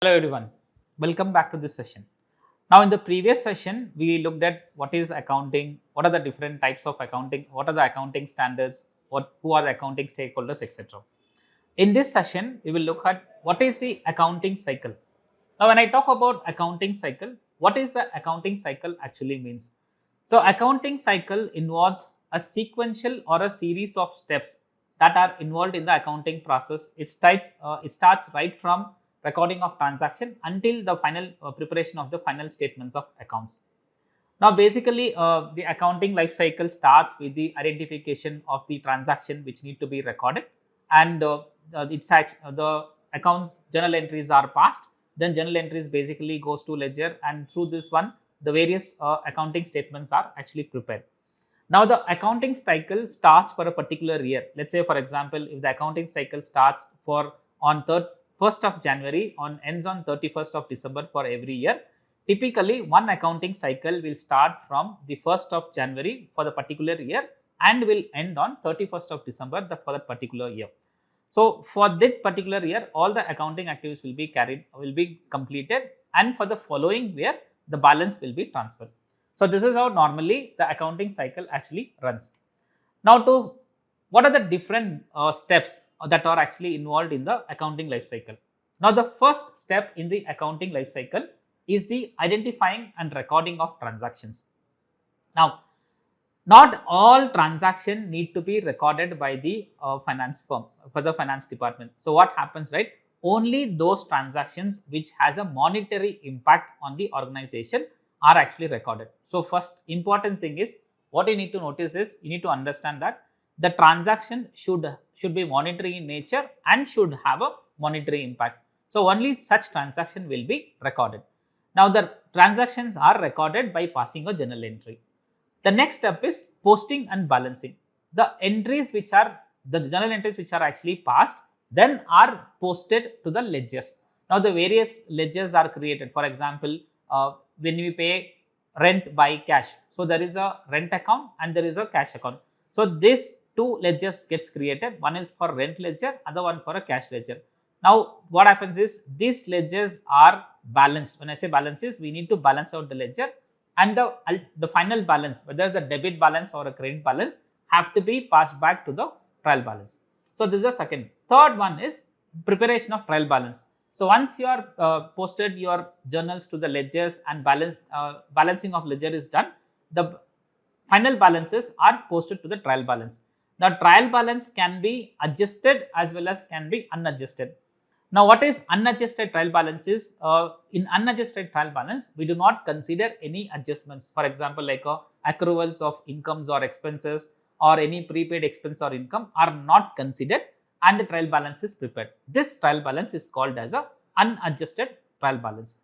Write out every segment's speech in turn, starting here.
Hello everyone, welcome back to this session. Now in the previous session, we looked at what is accounting, what are the different types of accounting, what are the accounting standards, who are the accounting stakeholders, etc. In this session, we will look at what is the accounting cycle. Now when I talk about accounting cycle, what is the accounting cycle actually means? So accounting cycle involves a sequential or a series of steps that are involved in the accounting process. It starts right from recording of transaction until the final preparation of the final statements of accounts. Now, basically, the accounting life cycle starts with the identification of the transaction which need to be recorded, and the accounts journal entries are passed. Then journal entries basically goes to ledger, and through this one, the various accounting statements are actually prepared. Now, the accounting cycle starts for a particular year. Let's say, for example, if the accounting cycle starts for on 1st of January on ends on 31st of December for every year. Typically, one accounting cycle will start from the 1st of January for the particular year and will end on 31st of December for that particular year. So, for that particular year, all the accounting activities will be completed, and for the following year, the balance will be transferred. So, this is how normally the accounting cycle actually runs. Now, what are the different steps that are actually involved in the accounting life cycle? Now, the first step in the accounting life cycle is the identifying and recording of transactions. Now, not all transactions need to be recorded by the finance firm for the finance department. So, what happens, right? Only those transactions which has a monetary impact on the organization are actually recorded. So, first important thing is what you need to notice is you need to understand that the transaction should be monetary in nature and should have a monetary impact. So, only such transaction will be recorded. Now, the transactions are recorded by passing a journal entry. The next step is posting and balancing. The entries which are the journal entries which are actually passed then are posted to the ledgers. Now, the various ledgers are created. For example, when we pay rent by cash, so there is a rent account and there is a cash account. So, these two ledgers gets created. One is for rent ledger, other one for a cash ledger. Now, what happens is these ledgers are balanced. When I say balances, we need to balance out the ledger, and the final balance, whether the debit balance or a credit balance, have to be passed back to the trial balance. So, this is the second. Third one is preparation of trial balance. So, once you are posted your journals to the ledgers and balancing of ledger is done, the final balances are posted to the trial balance. The trial balance can be adjusted as well as can be unadjusted. Now, what is unadjusted trial balance is, in unadjusted trial balance, we do not consider any adjustments. For example, like accruals of incomes or expenses or any prepaid expense or income are not considered, and the trial balance is prepared. This trial balance is called as a unadjusted trial balance.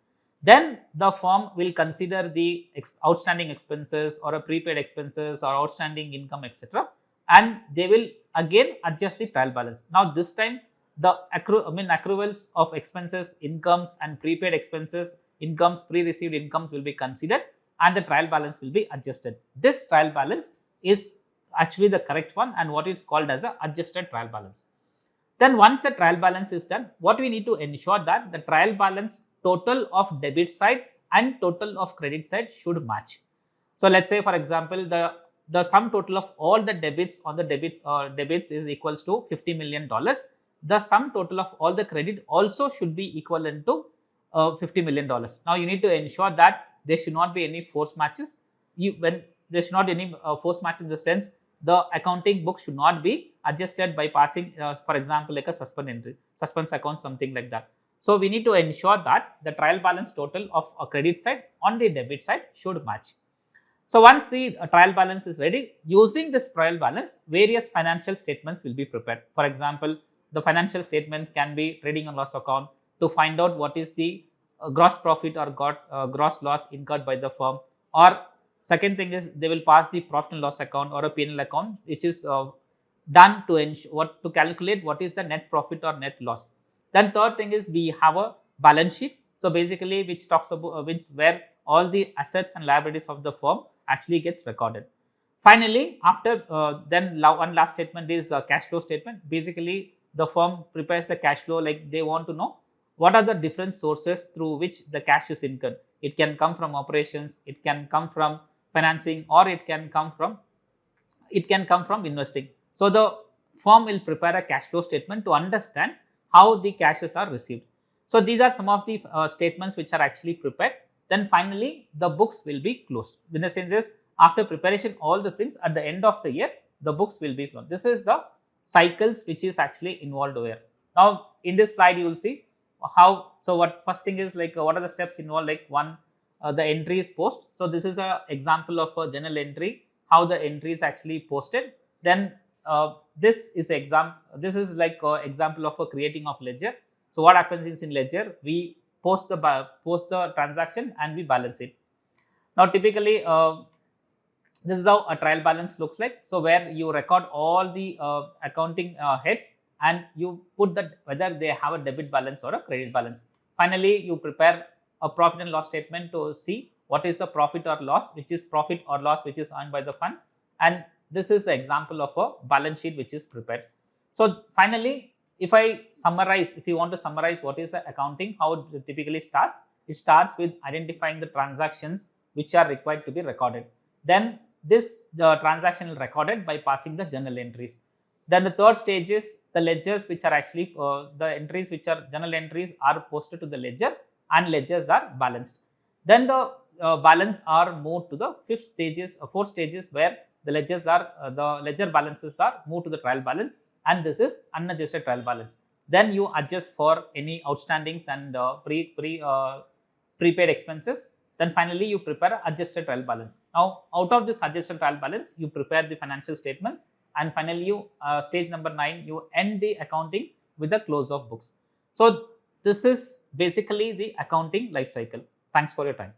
Then the firm will consider the outstanding expenses or a prepaid expenses or outstanding income, etc., and they will again adjust the trial balance. Now, this time the accruals of expenses, incomes and prepaid expenses, incomes, pre-received incomes will be considered, and the trial balance will be adjusted. This trial balance is actually the correct one and what is called as a adjusted trial balance. Then once the trial balance is done, what we need to ensure that the trial balance total of debit side and total of credit side should match. So, let's say for example, the sum total of all the debits on the debits is equals to $50 million. The sum total of all the credit also should be equivalent to $50 million. Now, you need to ensure that there should not be any force matches. When there should not be any force matches in the sense, the accounting book should not be adjusted by passing, for example, like a suspense account, something like that. So, we need to ensure that the trial balance total of a credit side on the debit side should match. So, once the trial balance is ready, using this trial balance, various financial statements will be prepared. For example, the financial statement can be trading and loss account to find out what is the gross profit or gross loss incurred by the firm, or second thing is they will pass the profit and loss account or a P&L account, which is done to calculate what is the net profit or net loss. Then third thing is we have a balance sheet. So, basically which talks about where all the assets and liabilities of the firm actually gets recorded. Finally, after then one last statement is cash flow statement. Basically, the firm prepares the cash flow, like they want to know what are the different sources through which the cash is incurred. It can come from operations, it can come from financing, or it can come from investing. So the firm will prepare a cash flow statement to understand how the cashes are received. So these are some of the statements which are actually prepared. Then finally the books will be closed. In the sense is, after preparation all the things, at the end of the year the books will be closed. This is the cycles which is actually involved over here. Now in this slide you will see how. So what first thing is like what are the steps involved, like one, the entry is post. So this is a example of a journal entry, how the entry is actually posted. Then this is like example of a creating of ledger. So what happens is, in ledger we post the transaction and we balance it. Now typically this is how a trial balance looks like. So where you record all the accounting heads and you put that whether they have a debit balance or a credit balance. Finally you prepare a profit and loss statement to see what is the profit or loss, which is earned by the fund, and this is the example of a balance sheet which is prepared. So finally, if you want to summarize what is the accounting, how it typically starts, it starts with identifying the transactions which are required to be recorded. Then the transaction is recorded by passing the journal entries. Then the third stage is the ledgers, which are actually the entries which are journal entries are posted to the ledger and ledgers are balanced. Then the balance are moved to the four stages where the ledger balances are moved to the trial balance, and this is unadjusted trial balance. Then you adjust for any outstandings and prepaid expenses. Then finally you prepare adjusted trial balance. Now out of this adjusted trial balance you prepare the financial statements, and finally you stage number 9, you end the accounting with the close of books. So this is basically the accounting life cycle. Thanks for your time.